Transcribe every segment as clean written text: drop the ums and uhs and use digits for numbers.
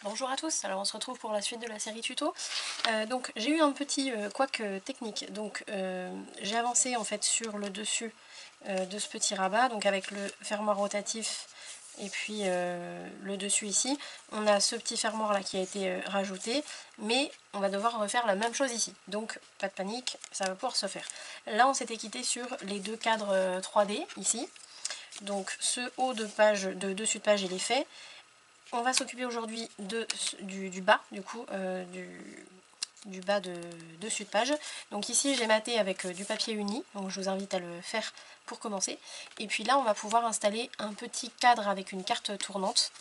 Bonjour à tous, alors on se retrouve pour la suite de la série tuto. Donc j'ai eu un petit couac technique, donc j'ai avancé en fait sur le dessus de ce petit rabat, donc avec le fermoir rotatif et puis le dessus ici. On a ce petit fermoir là qui a été rajouté, mais on va devoir refaire la même chose ici, donc pas de panique, ça va pouvoir se faire. Là on s'était quitté sur les deux cadres 3D ici, donc ce haut de page, de dessus de page il est fait. On va s'occuper aujourd'hui du bas, du coup, du bas de dessus de page. Donc ici j'ai maté avec du papier uni, donc je vous invite à le faire pour commencer. Et puis là on va pouvoir installer un petit cadre avec une carte tournante.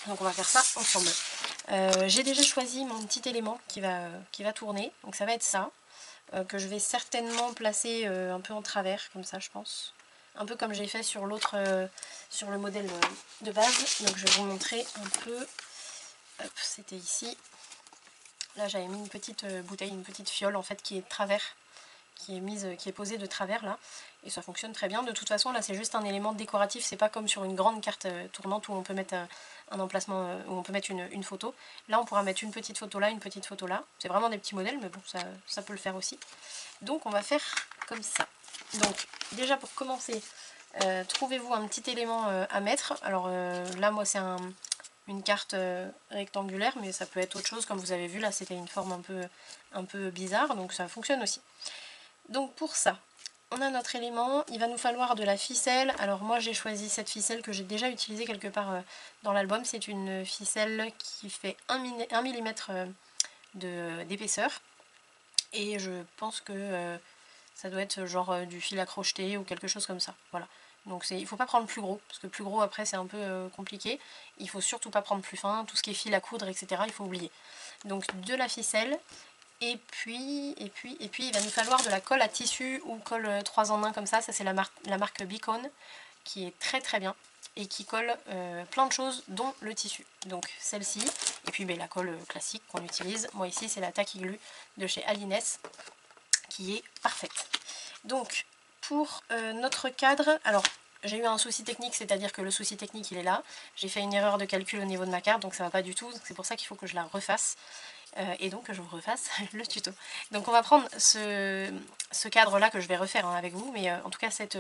Donc on va faire ça ensemble. J'ai déjà choisi mon petit élément qui va tourner, donc ça va être ça, que je vais certainement placer un peu en travers, comme ça je pense. Un peu comme j'ai fait sur l'autre, sur le modèle de base. Donc je vais vous montrer un peu. Hop, c'était ici. Là j'avais mis une petite bouteille, une petite fiole en fait qui est de travers, qui est posée de travers là, et ça fonctionne très bien. De toute façon là c'est juste un élément décoratif, c'est pas comme sur une grande carte tournante où on peut mettre un emplacement, où on peut mettre une photo. Là on pourra mettre une petite photo là, une petite photo là. C'est vraiment des petits modèles, mais bon ça peut le faire aussi. Donc on va faire comme ça. Donc déjà pour commencer, trouvez-vous un petit élément à mettre. Alors là moi c'est une carte rectangulaire, mais ça peut être autre chose. Comme vous avez vu là c'était une forme un peu bizarre, donc ça fonctionne aussi. Donc pour ça, on a notre élément, il va nous falloir de la ficelle. Alors moi j'ai choisi cette ficelle que j'ai déjà utilisée quelque part dans l'album. C'est une ficelle qui fait 1 mm d'épaisseur. Et je pense que ça doit être genre du fil à crocheter ou quelque chose comme ça. Voilà. Donc il ne faut pas prendre plus gros, parce que plus gros après c'est un peu compliqué. Il faut surtout pas prendre plus fin, tout ce qui est fil à coudre, etc. il faut oublier. Donc de la ficelle, et puis il va nous falloir de la colle à tissu ou colle 3 en 1 comme ça c'est la marque Beacon, qui est très très bien et qui colle plein de choses dont le tissu. Donc celle-ci, et puis la colle classique qu'on utilise. Moi ici c'est la Tacky Glue de chez Alines, qui est parfaite. Donc pour notre cadre, alors j'ai eu un souci technique, c'est-à-dire que le souci technique il est là. J'ai fait une erreur de calcul au niveau de ma carte, donc ça va pas du tout, c'est pour ça qu'il faut que je la refasse. Et donc que je vous refasse le tuto. Donc on va prendre ce cadre là que je vais refaire avec vous, mais en tout cas cette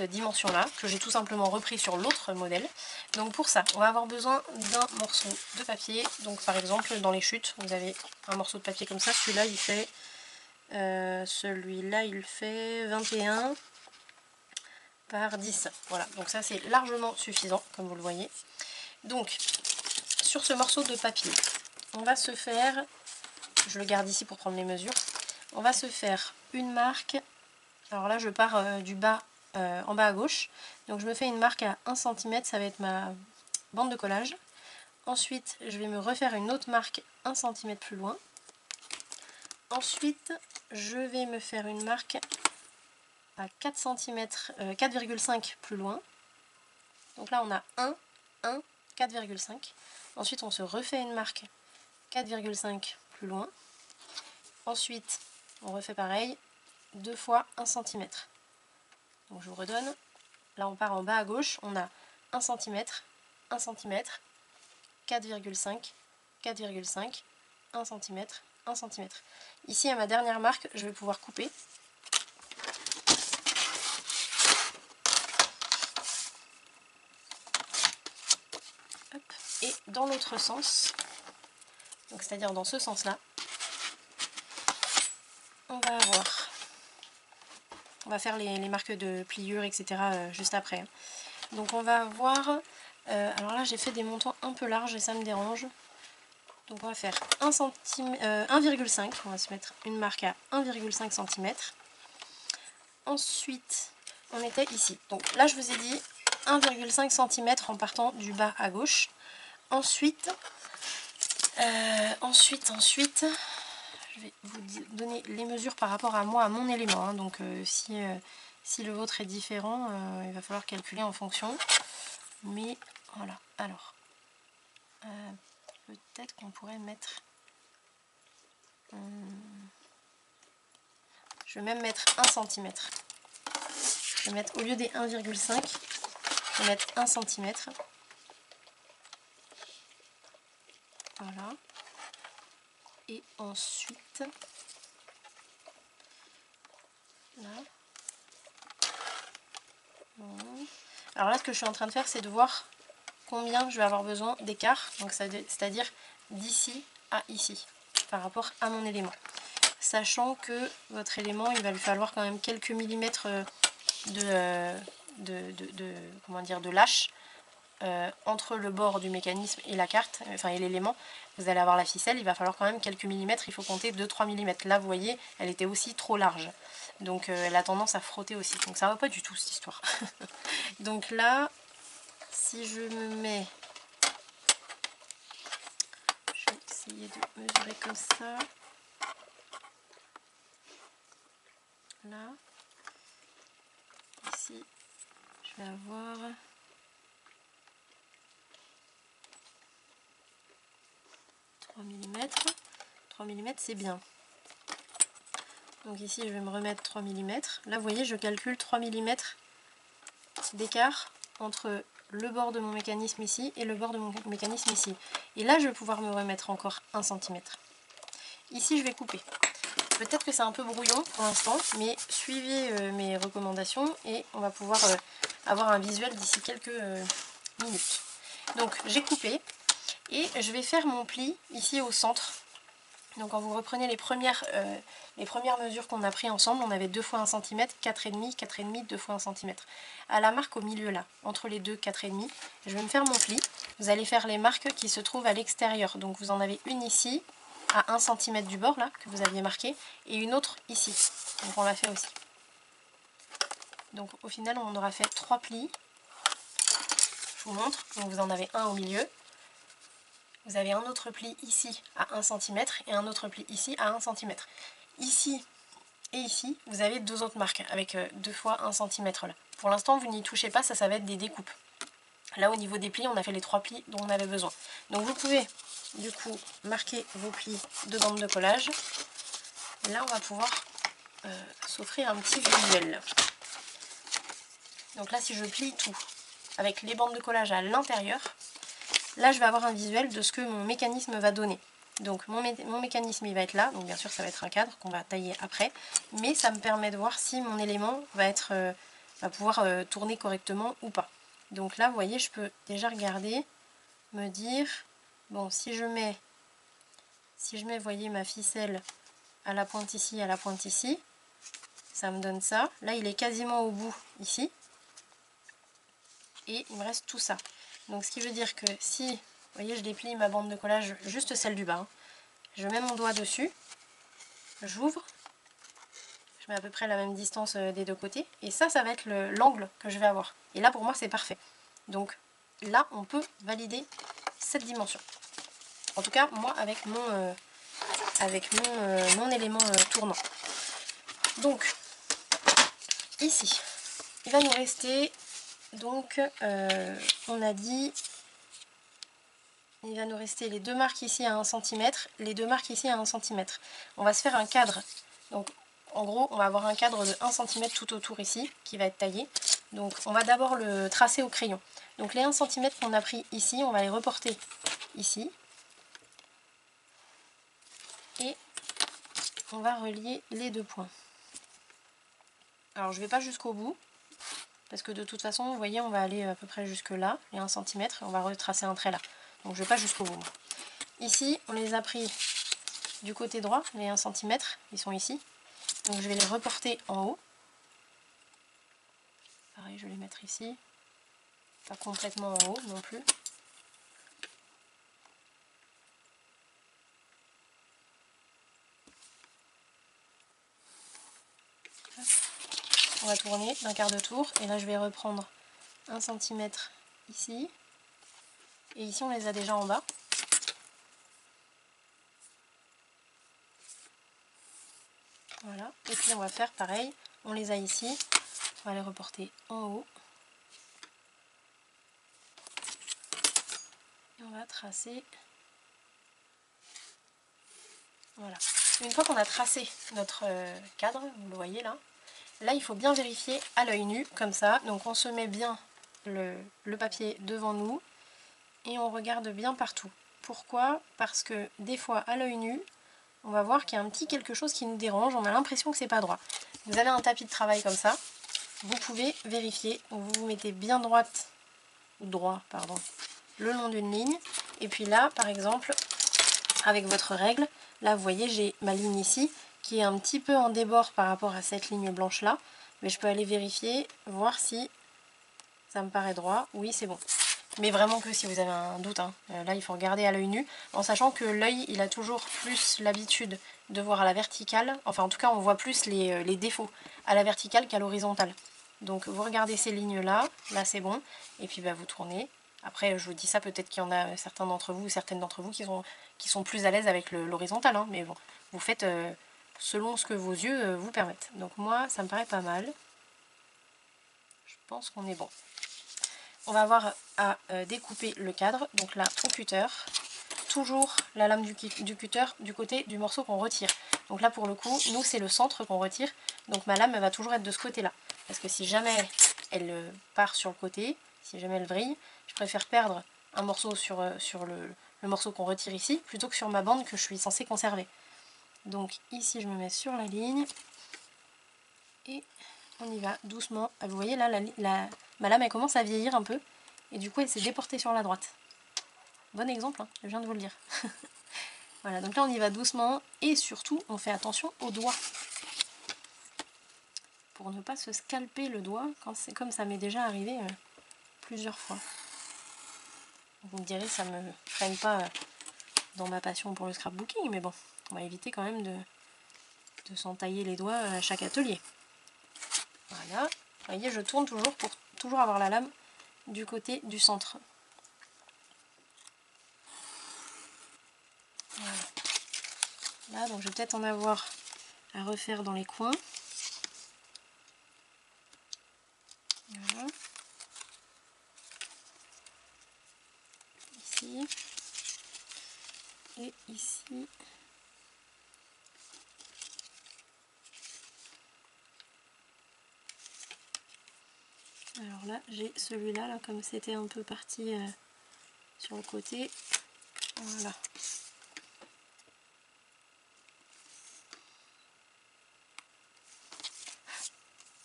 dimension là, que j'ai tout simplement repris sur l'autre modèle. Donc pour ça, on va avoir besoin d'un morceau de papier. Donc par exemple dans les chutes, vous avez un morceau de papier comme ça, celui-là il fait 21 par 10. Voilà, donc ça c'est largement suffisant, comme vous le voyez. Donc, sur ce morceau de papier, on va se faire, je le garde ici pour prendre les mesures, on va se faire une marque. Alors là je pars du bas en bas à gauche, donc je me fais une marque à 1 cm, ça va être ma bande de collage. Ensuite je vais me refaire une autre marque 1 cm plus loin. Ensuite je vais me faire une marque à 4 cm, 4,5 plus loin. Donc là on a 1, 1, 4,5. Ensuite on se refait une marque 4,5 plus loin. Ensuite on refait pareil, 2 fois 1 cm. Donc je vous redonne. Là on part en bas à gauche, on a 1 cm, 1 cm, 4,5, 4,5, 1 cm, 1 cm. Ici à ma dernière marque, je vais pouvoir couper. Hop. Et dans l'autre sens, donc c'est-à-dire dans ce sens-là, on va faire les marques de pliure, etc. Juste après. Donc on va avoir, alors là j'ai fait des montants un peu larges et ça me dérange. Donc on va faire 1,5, on va se mettre une marque à 1,5 cm. Ensuite, on était ici. Donc là je vous ai dit 1,5 cm en partant du bas à gauche. Ensuite, je vais vous donner les mesures par rapport à moi, à mon élément. Hein. Donc si le vôtre est différent, il va falloir calculer en fonction. Mais voilà, alors, peut-être qu'on pourrait mettre... je vais même mettre 1 cm. Je vais mettre, au lieu des 1,5, je vais mettre 1 cm. Voilà. Et ensuite, là. Bon. Alors là, ce que je suis en train de faire, c'est de voir combien je vais avoir besoin d'écart, donc c'est-à-dire d'ici à ici, par rapport à mon élément. Sachant que votre élément, il va lui falloir quand même quelques millimètres de lâche entre le bord du mécanisme et la carte, enfin et l'élément. Vous allez avoir la ficelle, il va falloir quand même quelques millimètres, il faut compter 2-3 mm. Là, vous voyez, elle était aussi trop large. Donc elle a tendance à frotter aussi. Donc ça va pas du tout cette histoire. Donc là, si je me mets... Je vais essayer de mesurer comme ça. Là. Ici, je vais avoir... 3 mm. 3 mm, c'est bien. Donc ici, je vais me remettre 3 mm. Là, vous voyez, je calcule 3 mm d'écart entre le bord de mon mécanisme ici et le bord de mon mécanisme ici. Et là, je vais pouvoir me remettre encore 1 cm. Ici, je vais couper. Peut-être que c'est un peu brouillon pour l'instant, mais suivez mes recommandations et on va pouvoir avoir un visuel d'ici quelques minutes. Donc, j'ai coupé et je vais faire mon pli ici au centre. Donc quand vous reprenez les premières mesures qu'on a pris ensemble, on avait 2 fois 1 cm, 4,5, 4,5, 2 fois 1 cm. À la marque au milieu là, entre les deux 4,5, je vais me faire mon pli. Vous allez faire les marques qui se trouvent à l'extérieur. Donc vous en avez une ici, à 1 cm du bord là, que vous aviez marqué, et une autre ici. Donc on l'a fait aussi. Donc au final on aura fait 3 plis. Je vous montre, donc vous en avez un au milieu. Vous avez un autre pli ici à 1 cm et un autre pli ici à 1 cm. Ici et ici, vous avez 2 autres marques avec 2 fois 1 cm là. Pour l'instant, vous n'y touchez pas, ça va être des découpes. Là, au niveau des plis, on a fait les 3 plis dont on avait besoin. Donc vous pouvez, du coup, marquer vos plis de bande de collage. Et là, on va pouvoir s'offrir un petit visuel. Donc là, si je plie tout avec les bandes de collage à l'intérieur, là, je vais avoir un visuel de ce que mon mécanisme va donner. Donc mon mécanisme, il va être là. Donc bien sûr, ça va être un cadre qu'on va tailler après. Mais ça me permet de voir si mon élément va pouvoir tourner correctement ou pas. Donc là, vous voyez, je peux déjà regarder, me dire... Bon, si je mets, vous voyez, ma ficelle à la pointe ici, ça me donne ça. Là, il est quasiment au bout, ici. Et il me reste tout ça. Donc ce qui veut dire que si, vous voyez, je déplie ma bande de collage, juste celle du bas, hein, je mets mon doigt dessus, j'ouvre, je mets à peu près la même distance des deux côtés, et ça va être l'angle que je vais avoir. Et là, pour moi, c'est parfait. Donc là, on peut valider cette dimension. En tout cas, moi, avec mon élément tournant. Donc, ici, il va nous rester... Donc, on a dit, il va nous rester les 2 marques ici à 1 cm, les 2 marques ici à 1 cm. On va se faire un cadre. Donc, en gros, on va avoir un cadre de 1 cm tout autour ici, qui va être taillé. Donc, on va d'abord le tracer au crayon. Donc, les 1 cm qu'on a pris ici, on va les reporter ici. Et on va relier les 2 points. Alors, je ne vais pas jusqu'au bout. Parce que de toute façon, vous voyez, on va aller à peu près jusque là, les 1 cm, et on va retracer un trait là. Donc je ne vais pas jusqu'au bout. Ici, on les a pris du côté droit, les 1 cm, ils sont ici. Donc je vais les reporter en haut. Pareil, je vais les mettre ici. Pas complètement en haut non plus. On va tourner d'un quart de tour, et là je vais reprendre 1 cm ici. Et ici, on les a déjà en bas. Voilà, et puis on va faire pareil, on les a ici, on va les reporter en haut. Et on va tracer. Voilà. Une fois qu'on a tracé notre cadre, vous le voyez là, là il faut bien vérifier à l'œil nu, comme ça. Donc on se met bien le papier devant nous et on regarde bien partout. Pourquoi? Parce que des fois à l'œil nu, on va voir qu'il y a un petit quelque chose qui nous dérange, on a l'impression que c'est pas droit. Vous avez un tapis de travail comme ça, vous pouvez vérifier, vous vous mettez bien droit, pardon, le long d'une ligne, et puis là par exemple, avec votre règle, là vous voyez j'ai ma ligne ici, qui est un petit peu en débord par rapport à cette ligne blanche là, mais je peux aller vérifier, voir si ça me paraît droit, oui c'est bon. Mais vraiment que si vous avez un doute, hein. Là il faut regarder à l'œil nu, en sachant que l'œil il a toujours plus l'habitude de voir à la verticale, enfin en tout cas on voit plus les défauts à la verticale qu'à l'horizontale. Donc vous regardez ces lignes là, là c'est bon, et puis bah, vous tournez. Après je vous dis ça, peut-être qu'il y en a certains d'entre vous ou certaines d'entre vous qui sont plus à l'aise avec l'horizontal, hein. Mais bon, vous faites selon ce que vos yeux vous permettent. Donc moi ça me paraît pas mal, je pense qu'on est bon. On va avoir à découper le cadre, donc là au cutter, toujours la lame du cutter du côté du morceau qu'on retire. Donc là pour le coup, nous c'est le centre qu'on retire, donc ma lame elle va toujours être de ce côté là. Parce que si jamais elle part sur le côté, si jamais elle vrille, je préfère perdre un morceau sur le morceau qu'on retire ici, plutôt que sur ma bande que je suis censée conserver. Donc ici je me mets sur la ligne, et on y va doucement. Vous voyez là, ma lame elle commence à vieillir un peu, et du coup elle s'est déportée sur la droite. Bon exemple, hein, je viens de vous le dire. Voilà, donc là on y va doucement, et surtout on fait attention aux doigts. Pour ne pas se scalper le doigt, quand c'est comme ça m'est déjà arrivé plusieurs fois. Vous me direz, ça me freine pas dans ma passion pour le scrapbooking, mais bon, on va éviter quand même de s'entailler les doigts à chaque atelier. Voilà, vous voyez, je tourne toujours pour toujours avoir la lame du côté du centre. Voilà. Là, donc je vais peut-être en avoir à refaire dans les coins. Voilà. Ici. Et ici. Alors là, j'ai celui-là, là, comme c'était un peu parti sur le côté. Voilà.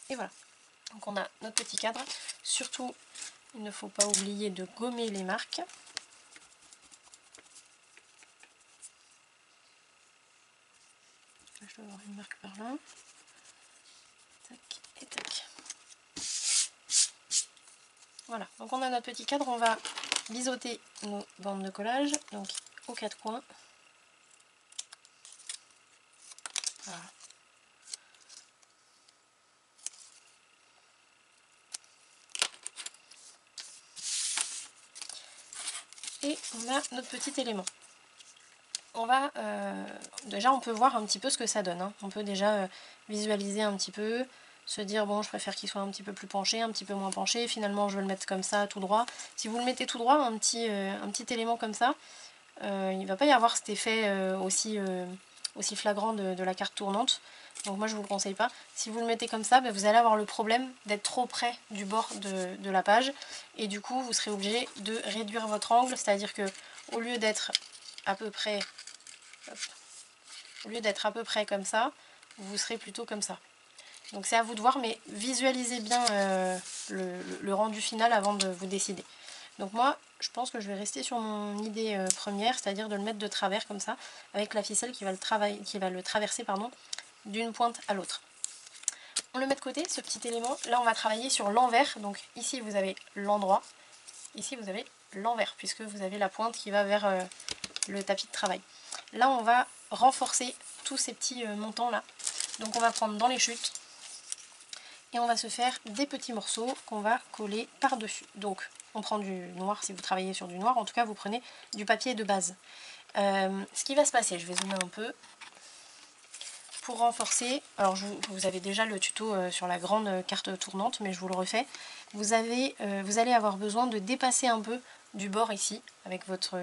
Et voilà. Donc on a notre petit cadre. Surtout, il ne faut pas oublier de gommer les marques. Je dois avoir une marque par là. Tac et tac. Voilà, donc on a notre petit cadre, on va biseauter nos bandes de collage, donc aux quatre coins. Voilà. Et on a notre petit élément. On va déjà on peut voir un petit peu ce que ça donne, hein. On peut déjà visualiser un petit peu, se dire bon je préfère qu'il soit un petit peu plus penché, un petit peu moins penché, finalement je vais le mettre comme ça tout droit. Si vous le mettez tout droit, un petit élément comme ça, il ne va pas y avoir cet effet aussi flagrant de la carte tournante. Donc moi je vous le conseille pas. Si vous le mettez comme ça, vous allez avoir le problème d'être trop près du bord de la page, et du coup vous serez obligé de réduire votre angle, c'est-à-dire que au lieu d'être à peu près comme ça, vous serez plutôt comme ça. Donc c'est à vous de voir, mais visualisez bien le rendu final avant de vous décider. Donc moi, je pense que je vais rester sur mon idée première, c'est-à-dire de le mettre de travers comme ça, avec la ficelle qui va le traverser d'une pointe à l'autre. On le met de côté, ce petit élément. Là, on va travailler sur l'envers. Donc ici, vous avez l'endroit. Ici, vous avez l'envers, puisque vous avez la pointe qui va vers le tapis de travail. Là, on va renforcer tous ces petits montants là. Donc on va prendre dans les chutes et on va se faire des petits morceaux qu'on va coller par-dessus. Donc on prend du noir si vous travaillez sur du noir, en tout cas vous prenez du papier de base. Ce qui va se passer, je vais zoomer un peu. Pour renforcer, alors vous avez déjà le tuto sur la grande carte tournante, mais je vous le refais. Vous allez avoir besoin de dépasser un peu du bord ici, avec votre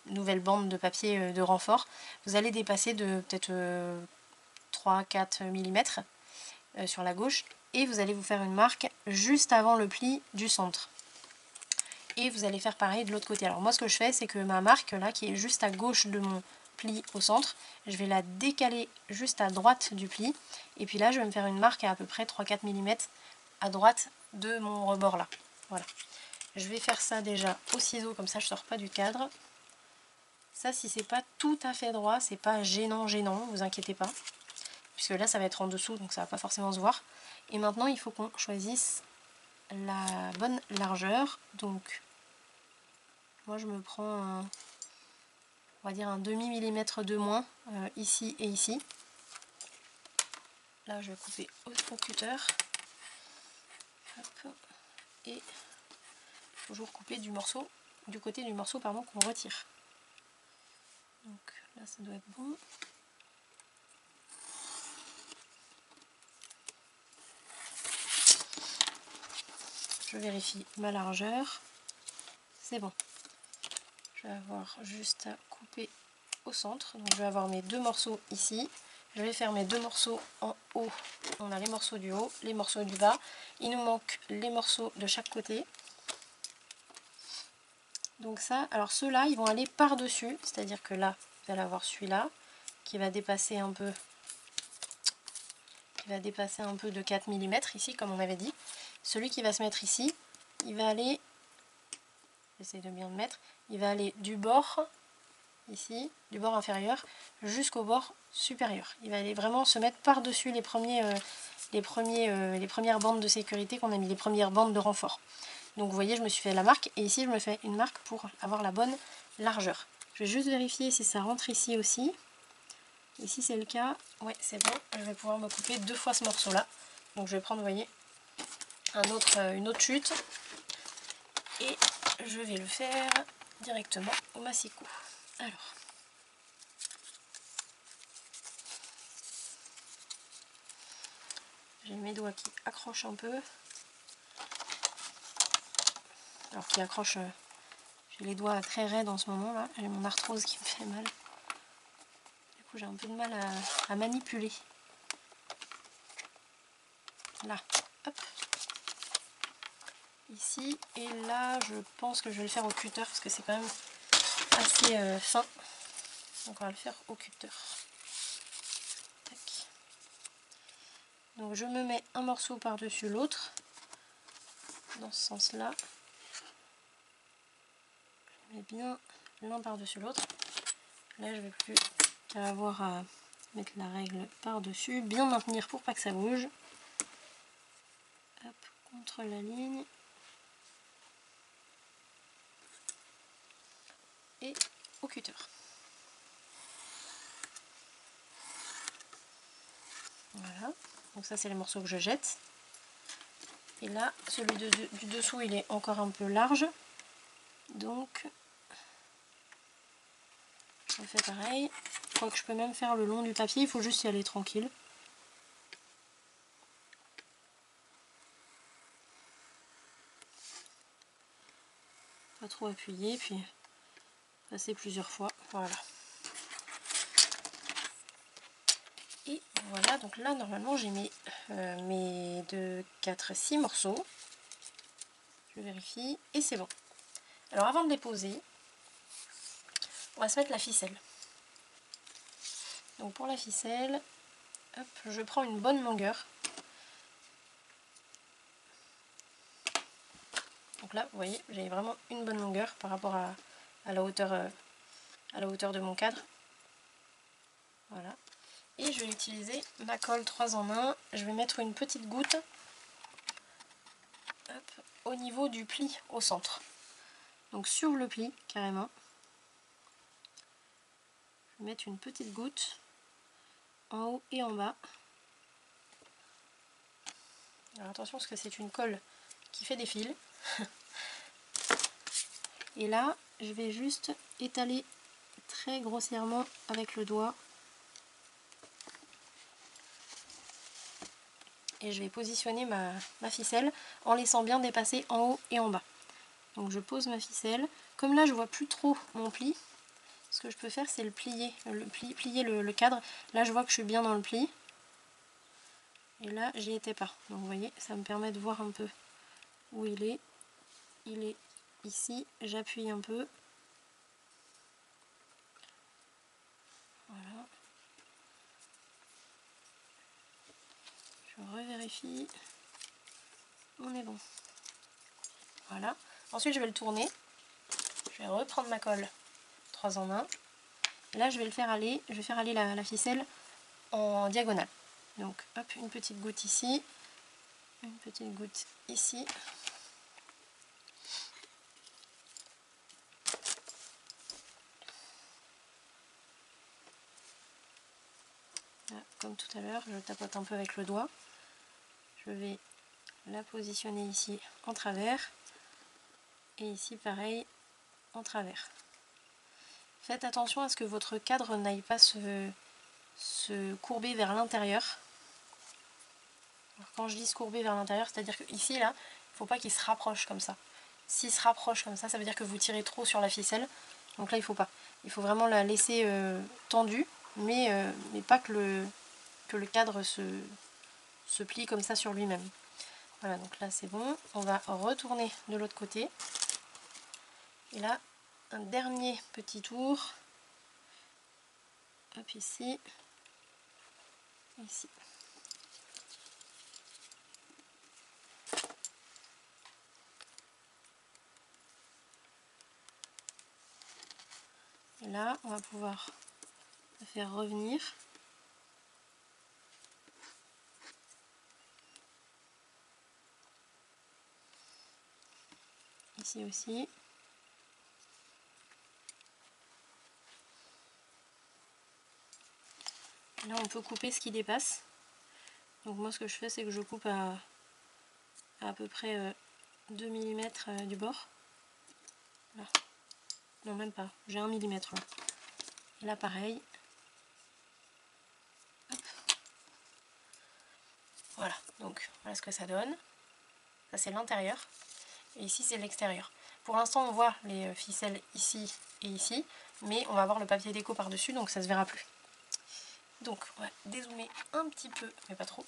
nouvelle bande de papier de renfort. Vous allez dépasser de peut-être 3-4 mm sur la gauche, et vous allez vous faire une marque juste avant le pli du centre. et vous allez faire pareil de l'autre côté. Alors moi ce que je fais, c'est que ma marque là qui est juste à gauche de mon pli au centre, je vais la décaler juste à droite du pli, et puis là je vais me faire une marque à peu près 3-4 mm à droite de mon rebord là. Voilà. Je vais faire ça déjà au ciseau, comme ça je sors pas du cadre. Ça, si c'est pas tout à fait droit, c'est pas gênant, vous inquiétez pas. Puisque là ça va être en dessous, donc ça va pas forcément se voir. Et maintenant il faut qu'on choisisse la bonne largeur. Donc moi je me prends un, on va dire un demi-millimètre de moins ici et ici. Là je vais couper au cutter. Hop. Et toujours couper du morceau, du côté du morceau pardon qu'on retire. Donc là ça doit être bon. Je vérifie ma largeur. C'est bon. Je vais avoir juste à couper au centre. Donc je vais avoir mes deux morceaux ici. Je vais faire mes deux morceaux en haut. On a les morceaux du haut, les morceaux du bas. Il nous manque les morceaux de chaque côté. Donc ça, alors ceux-là, ils vont aller par-dessus. C'est-à-dire que là, vous allez avoir celui-là qui va dépasser un peu. De 4 mm ici, comme on avait dit. Celui qui va se mettre ici, il va aller, j'essaie de bien le mettre, il va aller du bord, ici, du bord inférieur, jusqu'au bord supérieur. Il va aller vraiment se mettre par-dessus les premières bandes de sécurité qu'on a mis, les premières bandes de renfort. Donc vous voyez, je me suis fait la marque, et ici je me fais une marque pour avoir la bonne largeur. Je vais juste vérifier si ça rentre ici aussi. Et si c'est le cas, ouais c'est bon, je vais pouvoir me couper deux fois ce morceau là. Donc je vais prendre, vous voyez, une autre chute, et je vais le faire directement au massicot. Alors, j'ai mes doigts qui accrochent un peu. Alors qui accrochent, j'ai les doigts très raides en ce moment là, j'ai mon arthrose qui me fait mal. Du coup j'ai un peu de mal à manipuler. Là, hop. Ici, et là je pense que je vais le faire au cutter parce que c'est quand même assez fin. Donc on va le faire au cutter. Tac. Donc je me mets un morceau par-dessus l'autre, dans ce sens-là. Je mets bien l'un par-dessus l'autre. Là je vais plus qu'à avoir à mettre la règle par-dessus, bien maintenir pour pas que ça bouge. Hop, contre la ligne. Et au cutter. Voilà, donc ça c'est les morceaux que je jette. Et là, celui du dessous il est encore un peu large. Donc je fais pareil. Je crois que je peux même faire le long du papier, il faut juste y aller tranquille. Pas trop appuyer, puis passer plusieurs fois. Voilà. Et voilà, donc là normalement j'ai mis mes 2, 4, 6 morceaux. Je vérifie et c'est bon. Alors avant de les poser, on va se mettre la ficelle. Donc pour la ficelle, hop, je prends une bonne longueur. Donc là, vous voyez, j'ai vraiment une bonne longueur par rapport à la hauteur de mon cadre. Voilà. Et je vais utiliser ma colle 3 en 1. Je vais mettre une petite goutte, hop, au niveau du pli au centre. Donc sur le pli, carrément. Je vais mettre une petite goutte en haut et en bas. Alors attention parce que c'est une colle qui fait des fils. Et là, je vais juste étaler très grossièrement avec le doigt. Et je vais positionner ma ficelle en laissant bien dépasser en haut et en bas. Donc je pose ma ficelle. Comme là je vois plus trop mon pli, ce que je peux faire c'est le plier, le cadre. Là je vois que je suis bien dans le pli. Et là j'y étais pas. Donc vous voyez, ça me permet de voir un peu où il est. Il est ici, j'appuie un peu. Voilà. Je revérifie. On est bon. Voilà. Ensuite, je vais le tourner. Je vais reprendre ma colle 3 en 1. Là, je vais faire aller la ficelle en diagonale. Donc, hop, une petite goutte ici. Une petite goutte ici. Là, comme tout à l'heure, je tapote un peu avec le doigt. Je vais la positionner ici en travers. Et ici, pareil, en travers. Faites attention à ce que votre cadre n'aille pas se courber vers l'intérieur. Quand je dis se courber vers l'intérieur, c'est-à-dire que ici, là, il ne faut pas qu'il se rapproche comme ça. S'il se rapproche comme ça veut dire que vous tirez trop sur la ficelle. Donc là, il ne faut pas. Il faut vraiment la laisser tendue, mais pas que le cadre se plie comme ça sur lui-même. Voilà, donc là, c'est bon. On va retourner de l'autre côté. Et là, un dernier petit tour. Hop, ici. Ici. Et là, on va pouvoir le faire revenir. Ici aussi. Là, on peut couper ce qui dépasse. Donc moi, ce que je fais, c'est que je coupe à peu près 2 mm du bord. Là. Non, même pas. J'ai 1 mm là. Et là, pareil. Hop. Voilà. Donc, voilà ce que ça donne. Ça, c'est l'intérieur. Et ici, c'est l'extérieur. Pour l'instant, on voit les ficelles ici et ici. Mais on va avoir le papier déco par-dessus, donc ça se verra plus. Donc, on va dézoomer un petit peu, mais pas trop.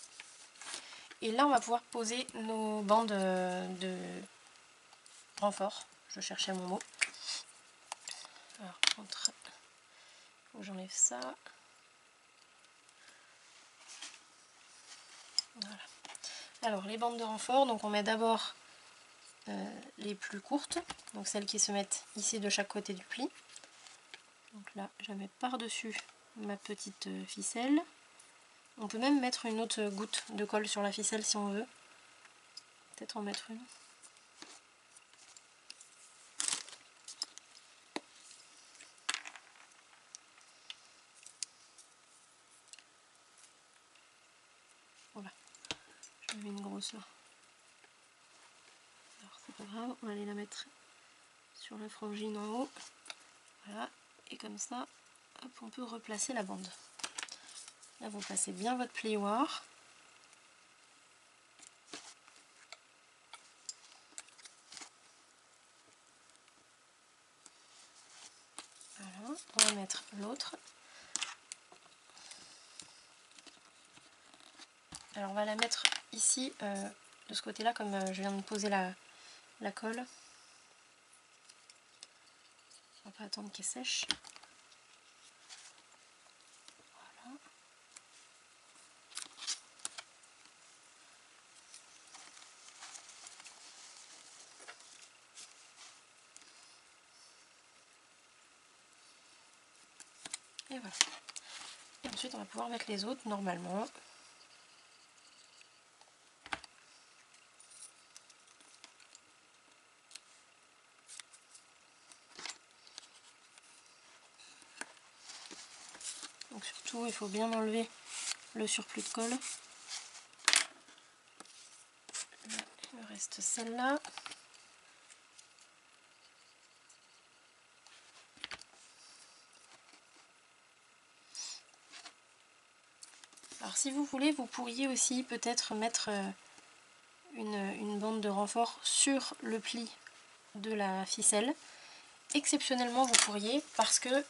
Et là, on va pouvoir poser nos bandes de renfort. Je cherchais mon mot. Alors, il faut que j'enlève ça. Voilà. Alors, les bandes de renfort, donc on met d'abord les plus courtes, donc celles qui se mettent ici de chaque côté du pli. Donc là, je la mets par-dessus ma petite ficelle. On peut même mettre une autre goutte de colle sur la ficelle si on veut. Peut-être en mettre une. Voilà. Je mets une grosseur. Alors c'est pas grave, on va aller la mettre sur la frangine en haut. Voilà. Et comme ça, hop, on peut replacer la bande. Là, vous placez bien votre plioir. Voilà, on va mettre l'autre. Alors on va la mettre ici, de ce côté-là, comme je viens de poser la colle. On va pas attendre qu'elle sèche. Voilà. Et voilà. Et ensuite on va pouvoir mettre les autres normalement. Donc surtout il faut bien enlever le surplus de colle. Là, il me reste celle-là. Alors si vous voulez, vous pourriez aussi peut-être mettre une bande de renfort sur le pli de la ficelle. Exceptionnellement vous pourriez, parce que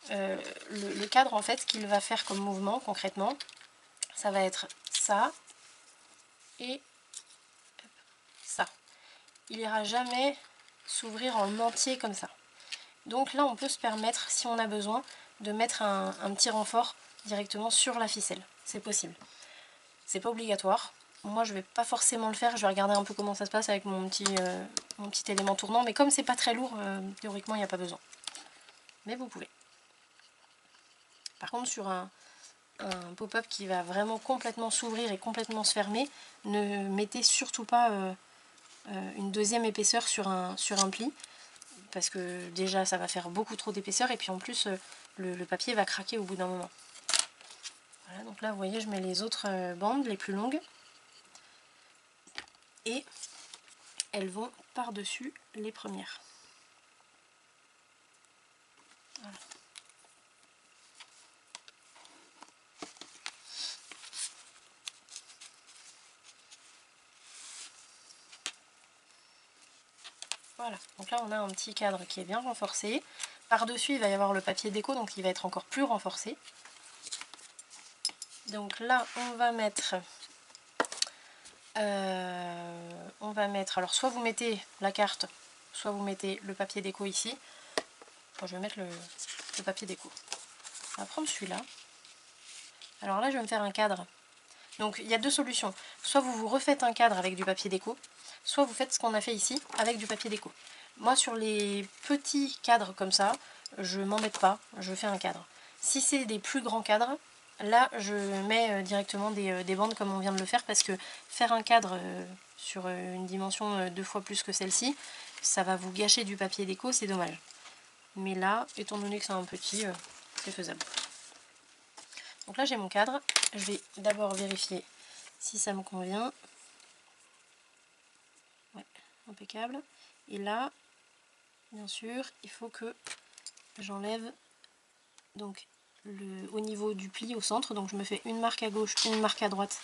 le cadre en fait, ce qu'il va faire comme mouvement concrètement, ça va être ça et ça. Il ira jamais s'ouvrir en entier comme ça. Donc là on peut se permettre, si on a besoin, de mettre un petit renfort directement sur la ficelle. C'est possible. C'est pas obligatoire. Moi je vais pas forcément le faire, je vais regarder un peu comment ça se passe avec mon petit élément tournant, mais comme c'est pas très lourd, théoriquement il n'y a pas besoin. Mais vous pouvez. Par contre sur un pop-up qui va vraiment complètement s'ouvrir et complètement se fermer, ne mettez surtout pas une deuxième épaisseur sur un pli, parce que déjà ça va faire beaucoup trop d'épaisseur et puis en plus le papier va craquer au bout d'un moment. Voilà, donc là vous voyez je mets les autres bandes les plus longues et elles vont par-dessus les premières. Voilà. Voilà, donc là on a un petit cadre qui est bien renforcé. Par-dessus il va y avoir le papier déco, donc il va être encore plus renforcé. Donc là on va mettre, alors soit vous mettez la carte, soit vous mettez le papier déco ici. Bon, je vais mettre le papier déco. On va prendre celui-là. Alors là je vais me faire un cadre. Donc il y a deux solutions. Soit vous refaites un cadre avec du papier déco, soit vous faites ce qu'on a fait ici avec du papier déco. Moi sur les petits cadres comme ça, je m'embête pas, je fais un cadre. Si c'est des plus grands cadres, là je mets directement des bandes comme on vient de le faire, parce que faire un cadre sur une dimension 2 fois plus que celle-ci, ça va vous gâcher du papier déco, c'est dommage. Mais là, étant donné que c'est un petit, c'est faisable. Donc là j'ai mon cadre, je vais d'abord vérifier si ça me convient. Ouais, impeccable. Et là, bien sûr, il faut que j'enlève donc au niveau du pli au centre. Donc je me fais une marque à gauche, une marque à droite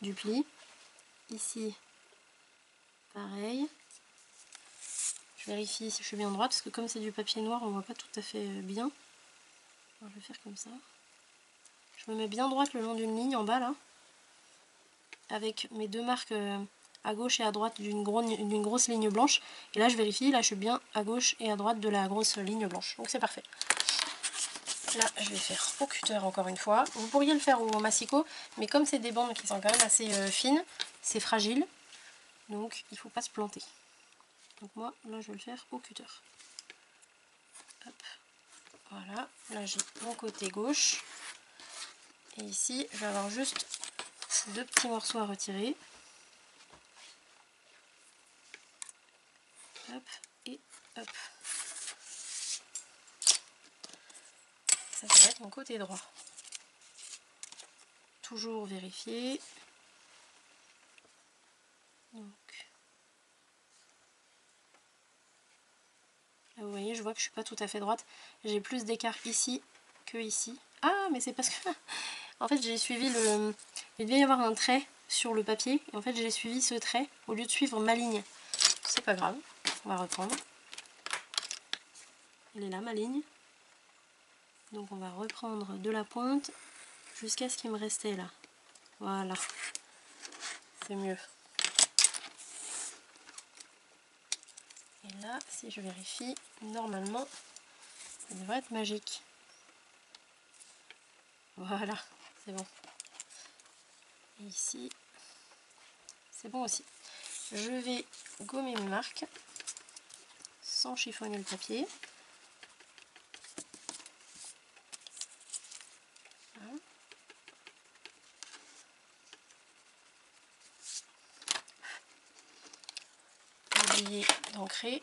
du pli. Ici, pareil. Je vérifie si je suis bien droite, parce que comme c'est du papier noir, on voit pas tout à fait bien. Alors, je vais faire comme ça. Je me mets bien droite le long d'une ligne en bas là, avec mes deux marques à gauche et à droite d'une grosse ligne blanche. Et là je vérifie, là je suis bien à gauche et à droite de la grosse ligne blanche. Donc c'est parfait. Là je vais faire au cutter encore une fois. Vous pourriez le faire au massicot, mais comme c'est des bandes qui sont quand même assez fines, c'est fragile. Donc il ne faut pas se planter. Donc moi là je vais le faire au cutter. Hop. Voilà, là j'ai mon côté gauche. Et ici je vais avoir juste deux petits morceaux à retirer. Hop, et hop. Ça va être mon côté droit. Toujours vérifier. Donc, là vous voyez, je vois que je suis pas tout à fait droite. J'ai plus d'écart ici que ici. Ah, mais c'est parce que en fait j'ai suivi il devait y avoir un trait sur le papier, et en fait j'ai suivi ce trait au lieu de suivre ma ligne. C'est pas grave, on va reprendre. Elle est là ma ligne. Donc on va reprendre de la pointe jusqu'à ce qu'il me restait là. Voilà, c'est mieux. Et là, si je vérifie, normalement, ça devrait être magique. Voilà, c'est bon. Et ici, c'est bon aussi. Je vais gommer mes marques sans chiffonner le papier. Voilà. N'oubliez d'ancrer.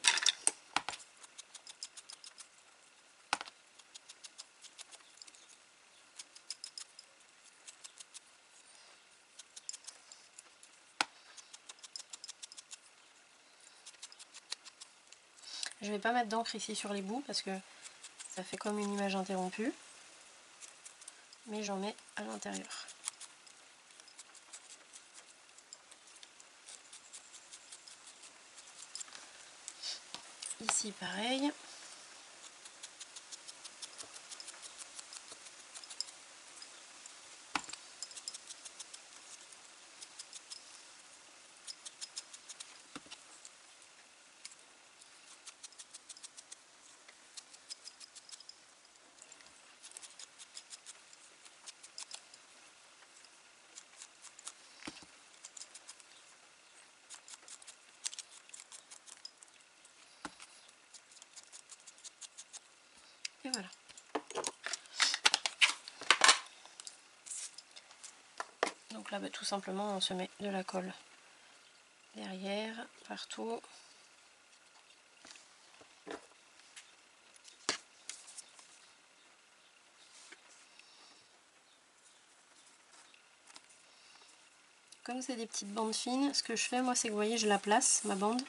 Je vais pas mettre d'encre ici sur les bouts parce que ça fait comme une image interrompue, mais j'en mets à l'intérieur. Ici pareil. là, bah, tout simplement, on se met de la colle derrière, partout. Comme c'est des petites bandes fines, ce que je fais moi, c'est que vous voyez, je la place, ma bande.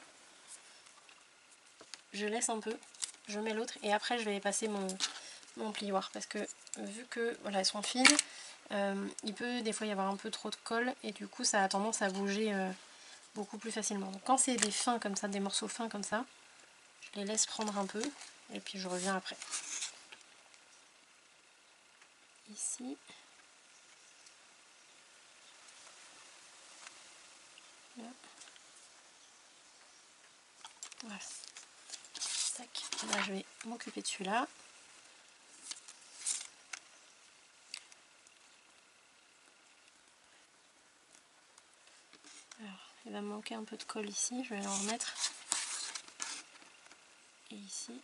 Je laisse un peu, je mets l'autre et après je vais passer mon plioir parce que vu que voilà, elles sont fines, il peut des fois y avoir un peu trop de colle et du coup ça a tendance à bouger beaucoup plus facilement. Donc quand c'est des fins comme ça, des morceaux fins comme ça, je les laisse prendre un peu et puis je reviens après. Ici. Là. Voilà. Tac. Là je vais m'occuper de celui-là. Alors, il va me manquer un peu de colle ici, je vais en remettre. Et ici.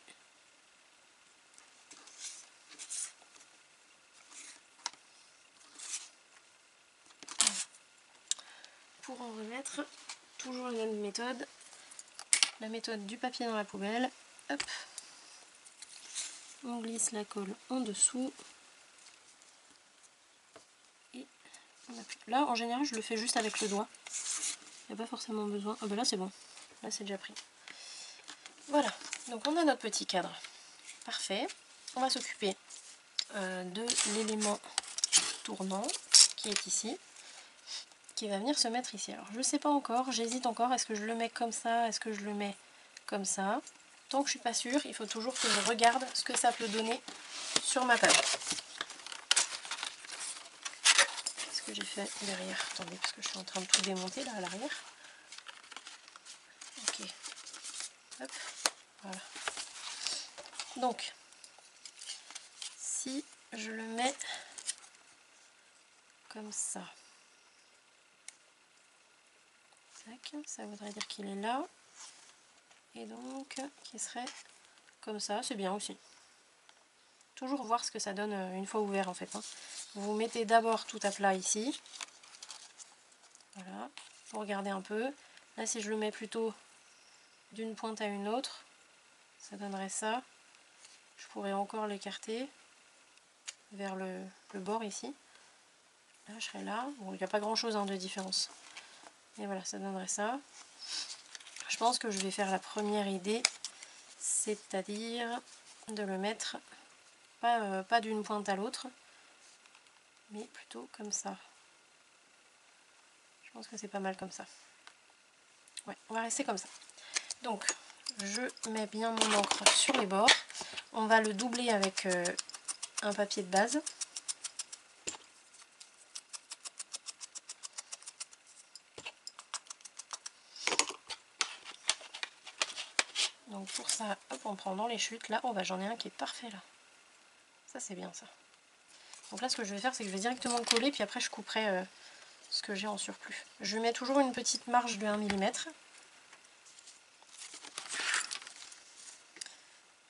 Voilà. Pour en remettre, toujours la même méthode. La méthode du papier dans la poubelle. Hop. On glisse la colle en dessous. Et on appuie. Là, en général, je le fais juste avec le doigt. Il n'y a pas forcément besoin. Ah ben là, c'est bon. Là, c'est déjà pris. Voilà. Donc, on a notre petit cadre. Parfait. On va s'occuper de l'élément tournant qui est ici. Qui va venir se mettre ici. Alors, je ne sais pas encore. J'hésite encore. Est-ce que je le mets comme ça? Est-ce que je le mets comme ça? Tant que je suis pas sûre, il faut toujours que je regarde ce que ça peut donner sur ma page. Qu'est-ce que j'ai fait derrière? Attendez, parce que je suis en train de tout démonter là à l'arrière. Ok. Hop. Voilà. Donc, si je le mets comme ça, tac, ça voudrait dire qu'il est là. Et donc, qui serait comme ça, c'est bien aussi. Toujours voir ce que ça donne une fois ouvert en fait. Hein. Vous mettez d'abord tout à plat ici. Voilà, vous regardez un peu. Là, si je le mets plutôt d'une pointe à une autre, ça donnerait ça. Je pourrais encore l'écarter vers le bord ici. Là, je serais là. Bon, il n'y a pas grand chose de différence. Et voilà, ça donnerait ça. Je pense que je vais faire la première idée, c'est-à-dire de le mettre pas d'une pointe à l'autre, mais plutôt comme ça. Je pense que c'est pas mal comme ça. Ouais, on va rester comme ça. Donc, je mets bien mon encre sur les bords. On va le doubler avec un papier de base. Donc pour ça, hop, on prend dans les chutes. Là, oh bah j'en ai un qui est parfait là. Ça c'est bien ça. Donc là ce que je vais faire, c'est que je vais directement le coller, puis après je couperai ce que j'ai en surplus. Je mets toujours une petite marge de 1 mm.